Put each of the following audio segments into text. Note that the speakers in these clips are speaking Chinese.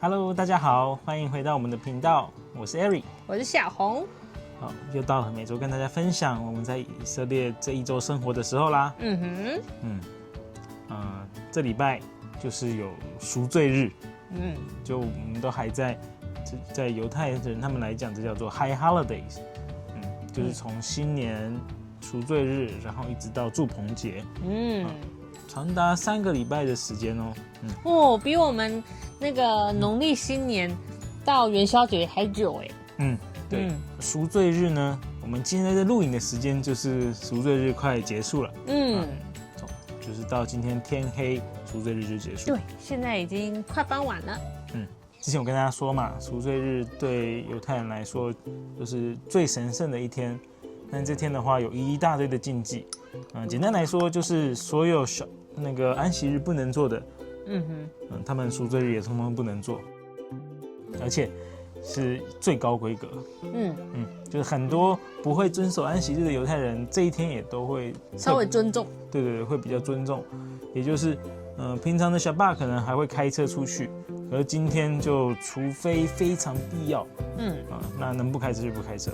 Hello， 大家好，欢迎回到我们的频道，我是 Eric， 我是小红。好，又到了每周跟大家分享我们在以色列这一周生活的时候啦。这礼拜就是有赎罪日，就我们都还在犹太人他们来讲，这叫做 High Holidays，就是从新年赎罪日，然后一直到住棚节，长达3个礼拜的时间哦。比我们那个农历新年到元宵节还久哎。对，赎罪日呢，我们今天在录影的时间就是赎罪日快结束了，就是到今天天黑，赎罪日就结束。对，现在已经快傍晚了。之前我跟大家说嘛，赎罪日对犹太人来说就是最神圣的一天，但这天的话有一大堆的禁忌，简单来说就是所有那个安息日不能做的，他们赎罪日也通通不能做，而且是最高规格。就是很多不会遵守安息日的犹太人，这一天也都会稍微尊重。对，会比较尊重。也就是，平常的小爸可能还会开车出去，而今天就除非非常必要，那能不开车就不开车。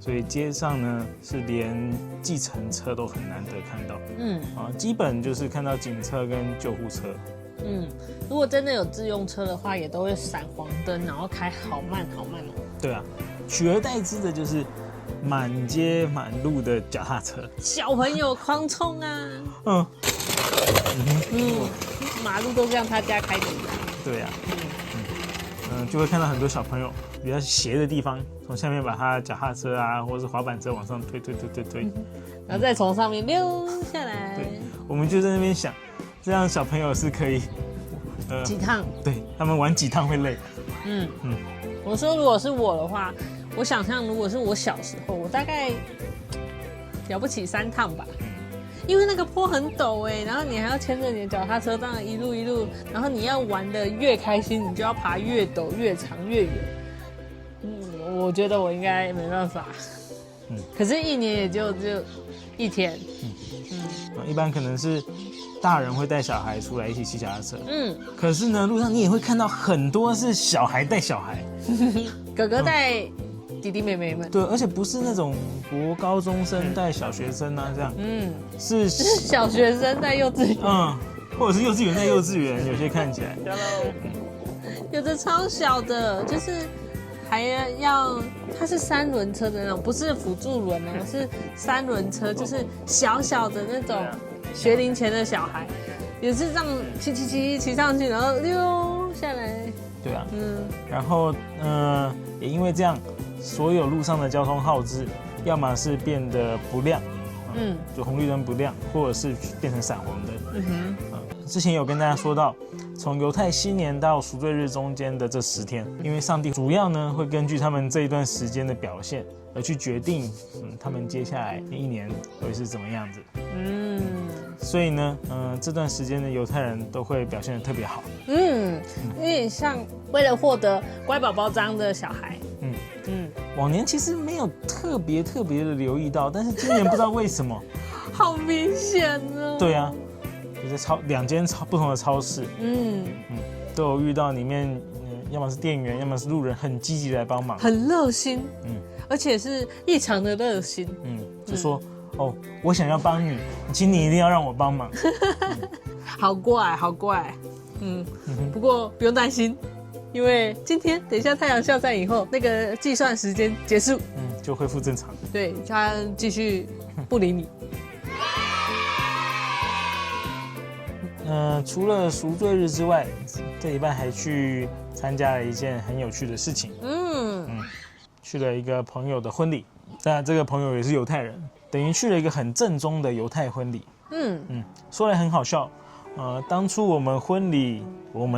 所以街上呢是连计程车都很难得看到，基本就是看到警车跟救护车。如果真的有自用车的话，也都会闪黄灯，然后开好慢好慢哦。对啊，取而代之的就是满街满路的脚踏车，小朋友狂冲啊，马路都是让他家开的。对啊，就会看到很多小朋友比较斜的地方，从下面把他脚踏车啊，或是滑板车往上推，然后再从上面溜下来。对，我们就在那边想，这样小朋友是可以，几趟？对，他们玩几趟会累。我说如果是我的话，我想象如果是我小时候，我大概了不起3趟吧，因为那个坡很陡然后你还要牵着你的脚踏车，这样一路，然后你要玩的越开心，你就要爬越陡、越长、越远。我觉得我应该没办法。可是1年也就1天。一般可能是大人会带小孩出来一起骑脚踏车，可是呢，路上你也会看到很多是小孩带小孩，哥哥带弟弟妹妹们。对，而且不是那种国高中生带小学生啊，这样，是小学生带幼稚园，或者是幼稚园带幼稚园，有些看起来，有的超小的，就是还要它是3轮车的那种，不是辅助轮是3轮车，就是小小的那种学龄前的小孩，也是这样骑上去，然后溜下来。对啊，然后也因为这样，所有路上的交通号志，要么是变得不亮，就红绿灯不亮，或者是变成闪黄灯。之前有跟大家说到，从犹太新年到赎罪日中间的这10天，因为上帝主要呢会根据他们这一段时间的表现而去决定，他们接下来1年会是怎么样子。所以呢，这段时间的犹太人都会表现得特别好。有点像为了获得乖宝宝章的小孩。往年其实没有特别的留意到，但是今年不知道为什么，好明显哦。对啊，就是2间不同的超市，都有遇到里面，要么是店员，要么是路人，很积极来帮忙，很热心，而且是异常的热心，就说我想要帮你，请你一定要让我帮忙。好怪，不过不用担心，因为等一下太阳下山以后，那个计算时间结束，就恢复正常。对，他继续不理你。除了赎罪日之外，这礼拜还去参加了一件很有趣的事情。去了一个朋友的婚礼，但这个朋友也是犹太人，等于去了一个很正宗的犹太婚礼。说来很好笑，当初我们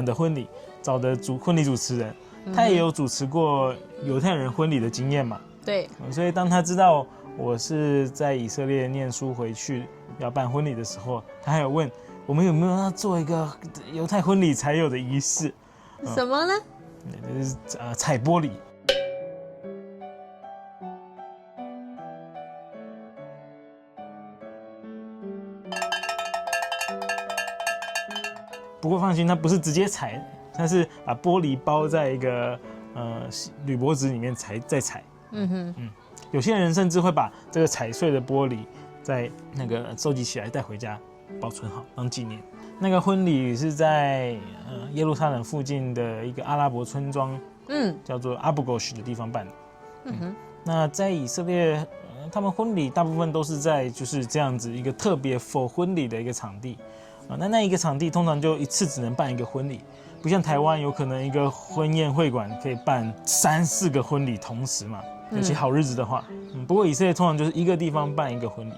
的婚礼找的婚礼主持人，他也有主持过犹太人婚礼的经验嘛。对，所以当他知道我是在以色列念书回去要办婚礼的时候，他还有问我们有没有要做一个犹太婚礼才有的仪式。什么呢？就是踩玻璃。不过放心，他不是直接踩，它是把玻璃包在一个铝箔纸里面再踩。有些人甚至会把这个踩碎的玻璃再那个收集起来带回家保存好当纪念。那个婚礼是在耶路撒冷附近的一个阿拉伯村庄，叫做阿布狗什的地方办的。那在以色列，他们婚礼大部分都是在就是这样子一个特别 for 婚礼的一个场地。那一个场地通常就一次只能办一个婚礼，不像台湾有可能一个婚宴会馆可以办3、4个婚礼同时嘛，尤其好日子的话。不过以色列通常就是一个地方办一个婚礼。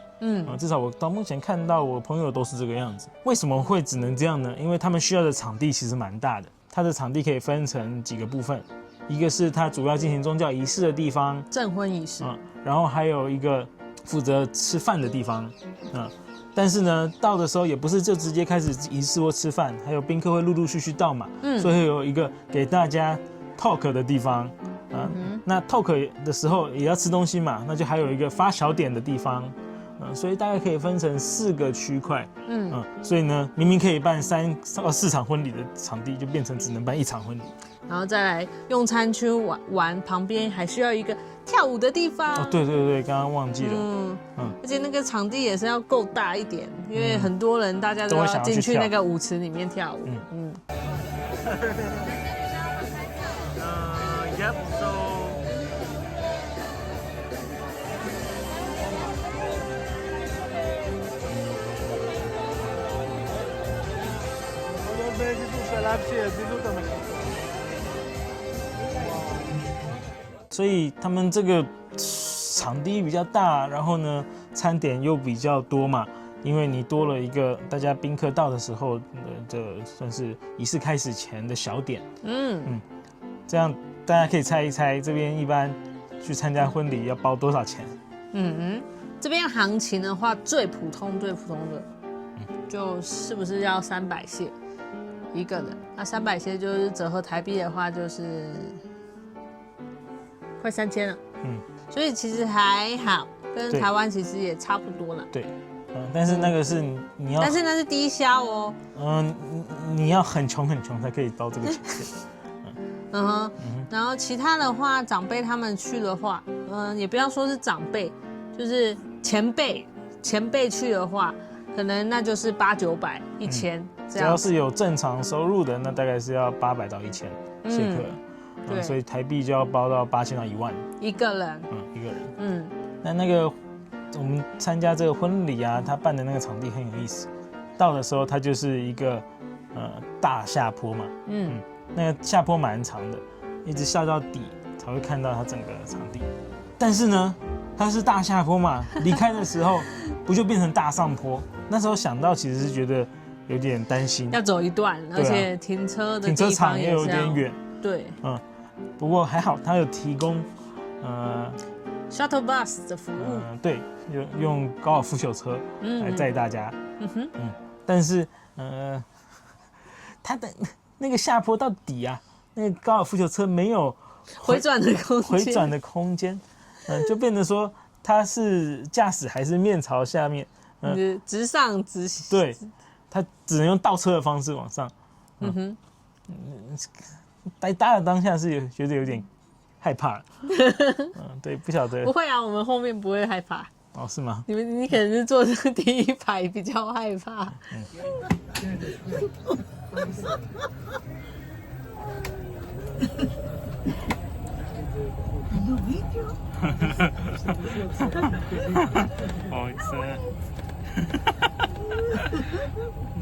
至少我到目前看到我朋友都是这个样子。为什么会只能这样呢？因为他们需要的场地其实蛮大的，它的场地可以分成几个部分，一个是它主要进行宗教仪式的地方，证婚仪式，然后还有一个负责吃饭的地方，但是呢，到的时候也不是就直接开始仪式或吃饭，还有宾客会陆陆续续到嘛，所以会有一个给大家 talk 的地方，那 talk 的时候也要吃东西嘛，那就还有一个发小点的地方，所以大概可以分成4个区块，所以呢，明明可以办4场婚礼的场地，就变成只能办1场婚礼。然后再来用餐区玩，旁边还需要一个跳舞的地方。对，刚刚忘记了。而且那个场地也是要够大一点，因为很多人大家都要进去那个舞池里面跳舞。Yep. So.所以他们这个场地比较大，然后呢，餐点又比较多嘛，因为你多了一个大家宾客到的时候，这算是仪式开始前的小点。这样大家可以猜一猜，这边一般去参加婚礼要包多少钱？这边行情的话，最普通的，就是不是要300谢一个人？那300谢就是折合台币的话，就是快3000了。所以其实还好，跟台湾其实也差不多了。对，但是那个是你要，但是那是低消哦。你要很穷才可以包这个钱。然后其他的话，长辈他们去的话，也不要说是长辈，就是前辈去的话，可能那就是800、900、1000这样。只要是有正常收入的，那大概是要800到1000谢克。对，所以台币就要包到8000到1万一个人。一个人。那个我们参加这个婚礼啊，他办的那个场地很有意思。到的时候，它就是一个大下坡嘛。那个下坡蛮长的，一直下到底才会看到它整个场地。但是呢，它是大下坡嘛，离开的时候不就变成大上坡？那时候想到其实是觉得有点担心，要走一段，而且停车场也有点远。对，不过还好，它有提供shuttle bus 的服务。对，用高尔夫球车来载大家。但是它的那个下坡到底啊，那个高尔夫球车没有回转的空间，就变得说它是驾驶还是面朝下面，直上直下，对，它只能用倒车的方式往上。搭的当下是觉得有点害怕，对，不晓得。不会啊，我们后面不会害怕。哦，是吗？你可能是坐在第一排比较害怕。Oh, it's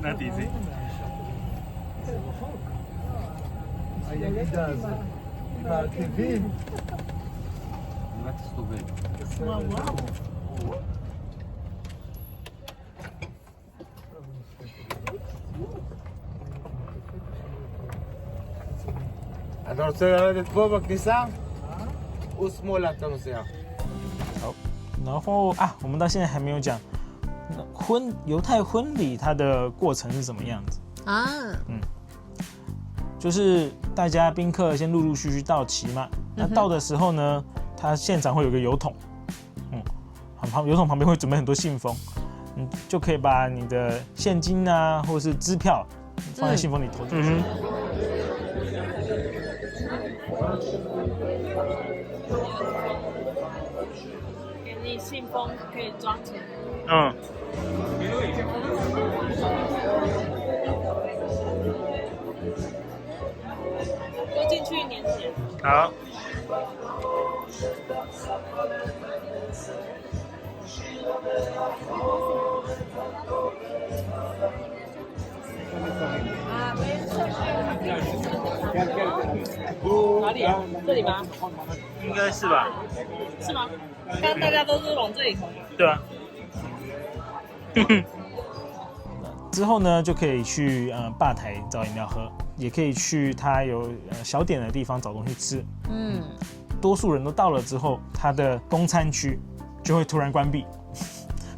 not easy. אתה רוצה לרדת פה בכניסה? הוא שמאלה אתה נוסע. 好，然后我们到现在还没有讲犹太婚礼它的过程是什么样子啊？就是大家宾客先陆陆续续到齐嘛，那到的时候呢，他现场会有个油桶，油桶旁边会准备很多信封，就可以把你的现金啊，或者是支票放在信封里投进去。给你信封可以装钱。嗯，丢进去粘起来。好。啊，没事。哪里啊？这里吗？应该是吧？是吗？刚刚大家都是往这里投。对啊。之后呢，就可以去吧台找饮料喝，也可以去它有小点的地方找东西吃。嗯，多数人都到了之后，它的公餐区就会突然关闭，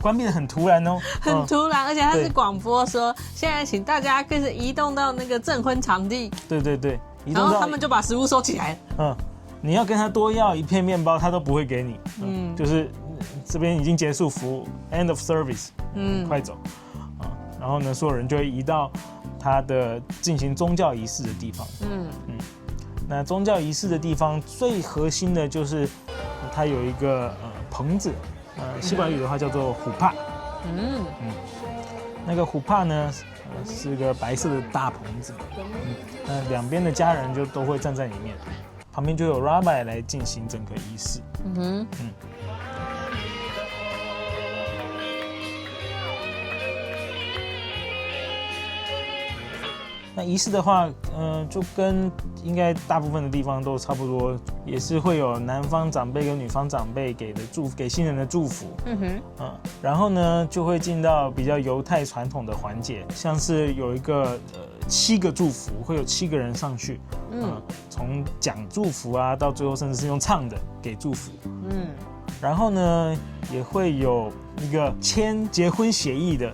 关闭的很突然哦，很突然，而且它是广播说，现在请大家开始移动到那个证婚场地。对对对，然后他们就把食物收起来。你要跟他多要一片面包，他都不会给你。就是这边已经结束服务 ，end of service，快走。然后呢，所有人就会移到他的进行宗教仪式的地方。那宗教仪式的地方最核心的就是它有一个棚子，希伯来语的话叫做虎帕。那个虎帕呢是个白色的大棚子。两边的家人就都会站在里面，旁边就有 Rabbi 来进行整个仪式。那仪式的话，就跟应该大部分的地方都差不多，也是会有男方长辈跟女方长辈给新人的祝福。然后呢，就会进到比较犹太传统的环节，像是有一个7个祝福，会有7个人上去，从讲祝福啊，到最后甚至是用唱的给祝福。然后呢，也会有一个签结婚协议的。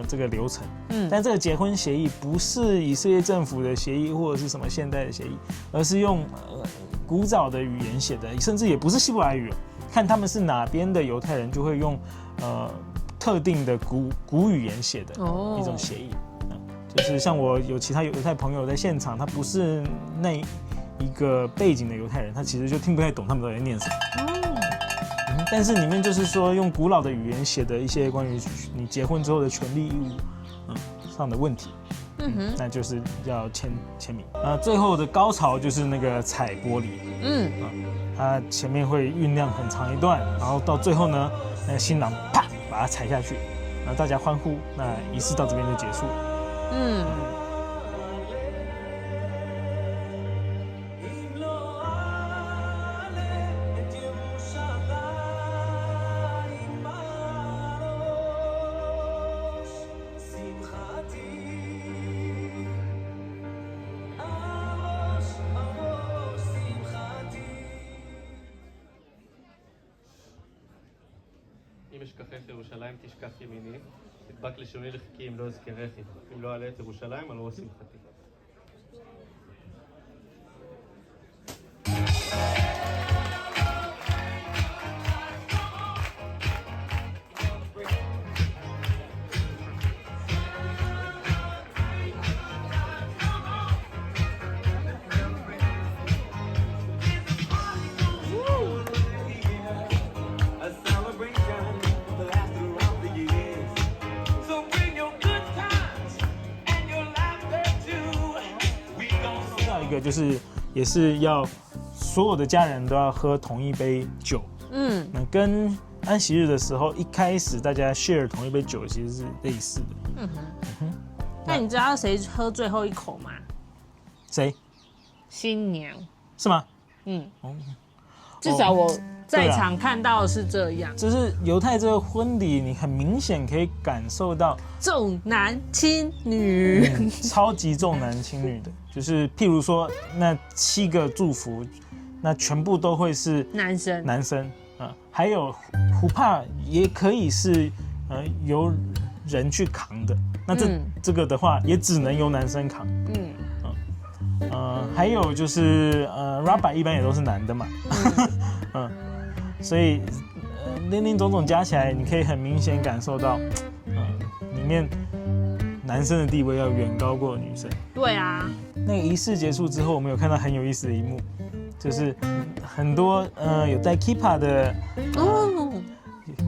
这个流程，但这个结婚协议不是以色列政府的协议或者是什么现代的协议，而是用古早的语言写的，甚至也不是希伯来语，看他们是哪边的犹太人就会用特定的古语言写的一种协议。就是像我有其他犹太朋友在现场，他不是那一个背景的犹太人，他其实就听不太懂他们在念什么。但是里面就是说用古老的语言写的一些关于你结婚之后的权利义务上的问题，那就是要签名。最后的高潮就是那个踩玻璃，它前面会酝酿很长一段，然后到最后呢，那个新郎啪把它踩下去，然后大家欢呼，那仪式到这边就结束。אם אשכחך ירושלים תשכח ימיני, נדבק לשוני לחכי אם לא אזכרכי, אם לא אעלה את ירושלים על ראש שמחתי.一个就是也是要所有的家人都要喝同一杯酒，那跟安息日的时候一开始大家 share 同一杯酒其实是类似的。那你知道谁喝最后一口吗？谁？新娘。是吗？至少我在场看到的是这样。就是犹太这个婚礼，你很明显可以感受到重男轻女，超级重男轻女的。就是譬如说那7个祝福，那全部都会是男生还有胡帕也可以是由人去扛的，那这个的话也只能由男生扛。还有就是Rabbi 一般也都是男的嘛，所以林林总总加起来，你可以很明显感受到，里面男生的地位要远高过女生。对啊，那个仪式结束之后，我们有看到很有意思的一幕，就是很多有戴 kippa 的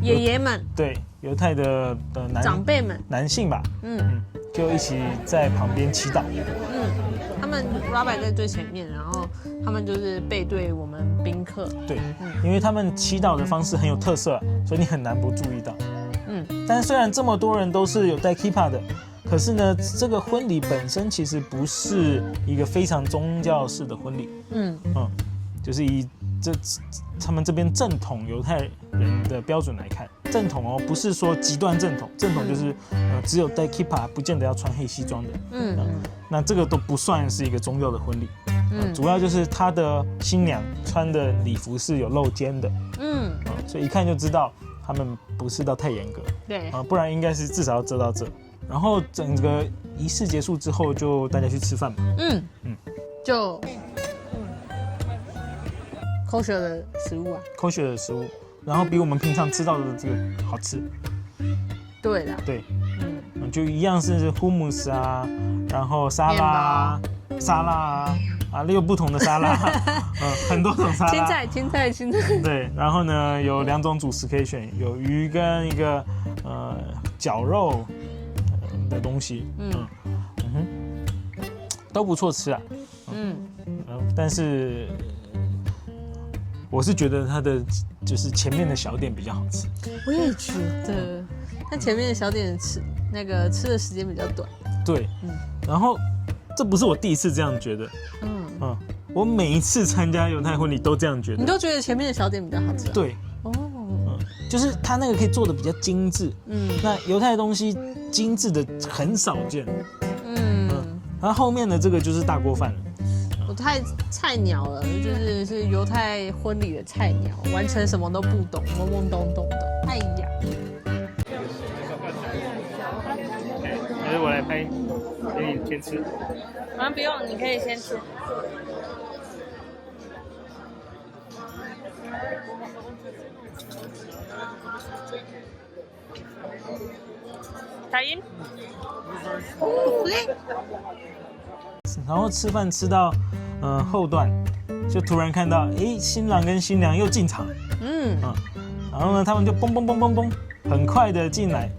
爷爷们，对犹太的长辈们，男性吧，就一起在旁边祈祷。他们 Rabbi 在最前面，然后他们就是背对我们宾客。对，因为他们祈祷的方式很有特色，所以你很难不注意到。但是虽然这么多人都是有戴 kippa 的，可是呢，这个婚礼本身其实不是一个非常宗教式的婚礼。就是以他们这边正统犹太人的标准来看，正统哦，不是说极端正统，正统就是只有戴 kippa， 不见得要穿黑西装的。那这个都不算是一个宗教的婚礼。主要就是他的新娘穿的礼服是有露肩的。所以一看就知道他们不是到太严格。对不然应该是至少要遮到这。然后整个仪式结束之后，就大家去吃饭嘛。就kosher 的食物啊，kosher 的食物，然后比我们平常吃到的这个好吃。对啦，对，就一样是 hummus 啊，然后沙拉啊，六不同的沙拉，很多种沙拉。青菜。对，然后呢有2种主食可以选，有鱼跟一个绞肉的东西。都不错吃啊。但是我是觉得它的就是前面的小点比较好吃。我也觉得，它前面的小点吃的时间比较短。对，然后这不是我第一次这样觉得。我每一次参加犹太婚礼都这样觉得。你都觉得前面的小点比较好吃？对。就是它那个可以做的比较精致。那犹太的东西精致的很少见。然后后面的这个就是大锅饭了。我太菜鸟了，是犹太婚礼的菜鸟，完全什么都不懂，懵懵懂懂的。哎呀，还是我来拍，给你先吃。不用，你可以先吃。Tayin？然后吃饭吃到后段，就突然看到新郎跟新娘又进场。然后呢他们就蹦蹦蹦蹦蹦，很快的进来，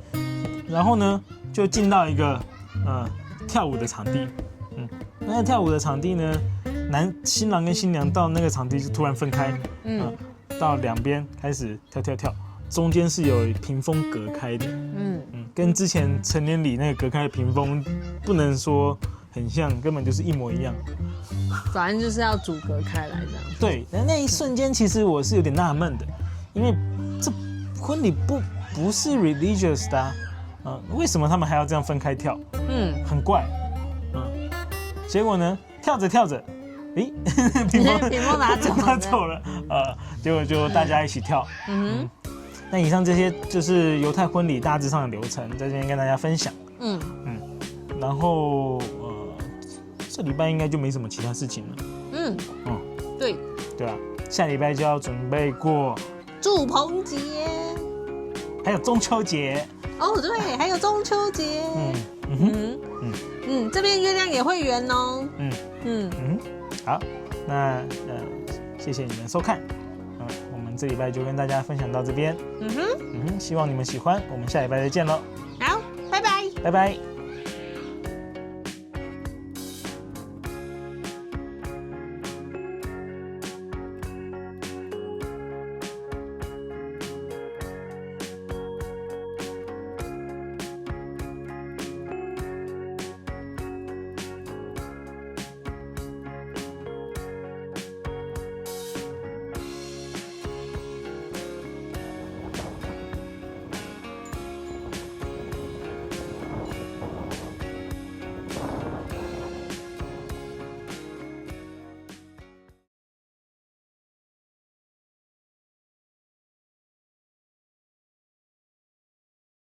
然后呢就进到一个跳舞的场地。那个跳舞的场地呢，新郎跟新娘到那个场地就突然分开。到两边开始跳，中间是有屏风隔开的。跟之前成年礼那个隔开的屏风不能说很像，根本就是一模一样。反正就是要阻隔开来这样。对，那一瞬间其实我是有点纳闷的，因为这婚礼不是 religious 的为什么他们还要这样分开跳？很怪。结果呢，跳着，屏风拿走了，结果就大家一起跳。那以上这些就是犹太婚礼大致上的流程，在这边跟大家分享。然后这礼拜应该就没什么其他事情了。对啊，下礼拜就要准备过祝棚节，还有中秋节。对，还有中秋节。这边月亮也会圆哦。好，那谢谢你们收看。我们这礼拜就跟大家分享到这边。希望你们喜欢，我们下礼拜再见喽。好，拜拜。拜拜。